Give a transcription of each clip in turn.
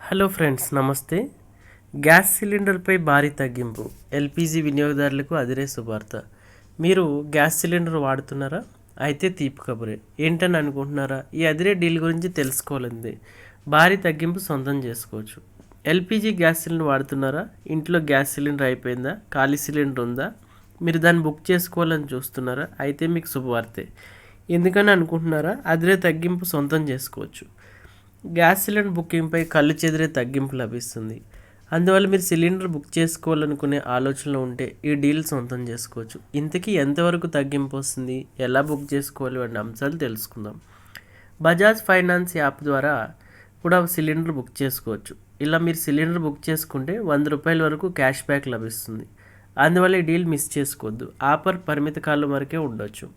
Hello friends, నమస్తే. Gas సిలిండర్పై భారీ తగ్గింపు. ఎల్పిజి వినియోగదారులకు అదిరే శుభార్త. మీరు గ్యాస్ సిలిండర్ వాడుతున్నారా? అయితే తీపి కబురే. ఏంటని అనుకుంటున్నారా? ఈ అదిరే డీల్ గురించి తెలుసుకోవాలంది. భారీ తగ్గింపు సొంతం చేసుకోవచ్చు. ఎల్పిజి గ్యాస్ సిలిండర్ వాడుతున్నారా? ఇంట్లో గ్యాస్ సిలిండర్ అయిపోయిందా? ఖాళీ సిలిండర్ ఉందా? మీరు దాన్ని బుక్ చేసుకోవాలని చూస్తున్నారా? అయితే మీకు శుభవార్తే. ఎందుకని అనుకుంటున్నారా? అదిరే తగ్గింపు సొంతం చేసుకోవచ్చు. గ్యాస్ సిలిండర్ బుకింగ్పై కళ్ళు చెదిరే తగ్గింపు లభిస్తుంది. అందువల్ల మీరు సిలిండర్ బుక్ చేసుకోవాలనుకునే ఆలోచనలో ఉంటే ఈ డీల్ సొంతం చేసుకోవచ్చు. ఇంతకీ ఎంతవరకు తగ్గింపు వస్తుంది, ఎలా బుక్ చేసుకోవాలి అనే అంశాలు తెలుసుకుందాం. బజాజ్ ఫైనాన్స్ యాప్ ద్వారా కూడా సిలిండర్ బుక్ చేసుకోవచ్చు. ఇలా మీరు సిలిండర్ బుక్ చేసుకుంటే ₹100 వరకు క్యాష్ బ్యాక్ లభిస్తుంది. అందువల్ల ఈ డీల్ మిస్ చేసుకోవద్దు. ఆఫర్ పరిమిత కాలం వరకే ఉండొచ్చు.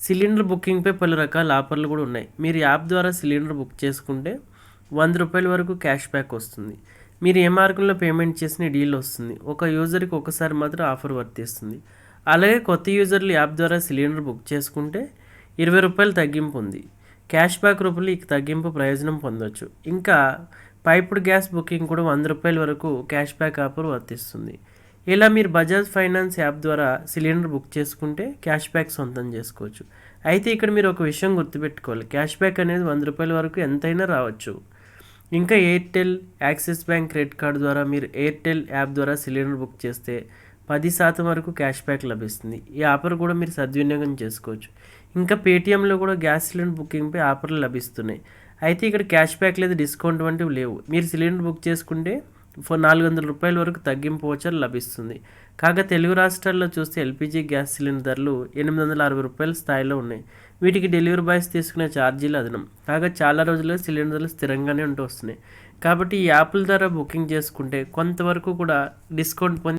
సిలిండర్ బుకింగ్పై పలు రకాల ఆఫర్లు కూడా ఉన్నాయి. మీరు యాప్ ద్వారా సిలిండర్ బుక్ చేసుకుంటే ₹100 వరకు క్యాష్ బ్యాక్ వస్తుంది. మీరు ఏ మార్గంలో పేమెంట్ చేసిన డీల్ వస్తుంది. ఒక యూజర్కి ఒకసారి మాత్రం ఆఫర్ వర్తిస్తుంది. అలాగే కొత్త యూజర్లు యాప్ ద్వారా సిలిండర్ బుక్ చేసుకుంటే ₹20 తగ్గింపు ఉంది. క్యాష్ బ్యాక్ రూపంలో ఈ తగ్గింపు ప్రయోజనం పొందవచ్చు. ఇంకా పైపుడ్ గ్యాస్ బుకింగ్ కూడా ₹100 వరకు క్యాష్ బ్యాక్ ఆఫర్ వర్తిస్తుంది. ఇలా మీరు బజాజ్ ఫైనాన్స్ యాప్ ద్వారా సిలిండర్ బుక్ చేసుకుంటే క్యాష్ బ్యాక్ సొంతం చేసుకోవచ్చు. అయితే ఇక్కడ మీరు ఒక విషయం గుర్తుపెట్టుకోవాలి. క్యాష్ బ్యాక్ అనేది ₹100 వరకు ఎంతైనా రావచ్చు. ఇంకా Airtel, axis bank credit card ద్వారా మీరు ఎయిర్టెల్ యాప్ ద్వారా సిలిండర్ బుక్ చేస్తే 10% వరకు క్యాష్ బ్యాక్ లభిస్తుంది. ఈ ఆఫర్ కూడా మీరు సద్వినియోగం చేసుకోవచ్చు. ఇంకా పేటీఎంలో కూడా గ్యాస్ సిలిండర్ బుకింగ్పై ఆఫర్లు లభిస్తున్నాయి. అయితే ఇక్కడ క్యాష్ బ్యాక్ లేదా డిస్కౌంట్ వంటివి లేవు. మీరు సిలిండర్ బుక్ చేసుకుంటే ₹400 వరకు తగ్గింపు వోచర్ లభిస్తుంది. కాగా తెలుగు రాష్ట్రాల్లో చూస్తే ఎల్పిజి గ్యాస్ సిలిండర్ ధరలు ₹860 స్థాయిలో ఉన్నాయి. వీటికి డెలివరీ బాయ్స్ తీసుకునే ఛార్జీలు అదనం. కాగా చాలా రోజులుగా సిలిండర్లు స్థిరంగానే వస్తున్నాయి. కాబట్టి ఈ యాప్ల ద్వారా బుకింగ్ చేసుకుంటే కొంతవరకు కూడా డిస్కౌంట్ పొంది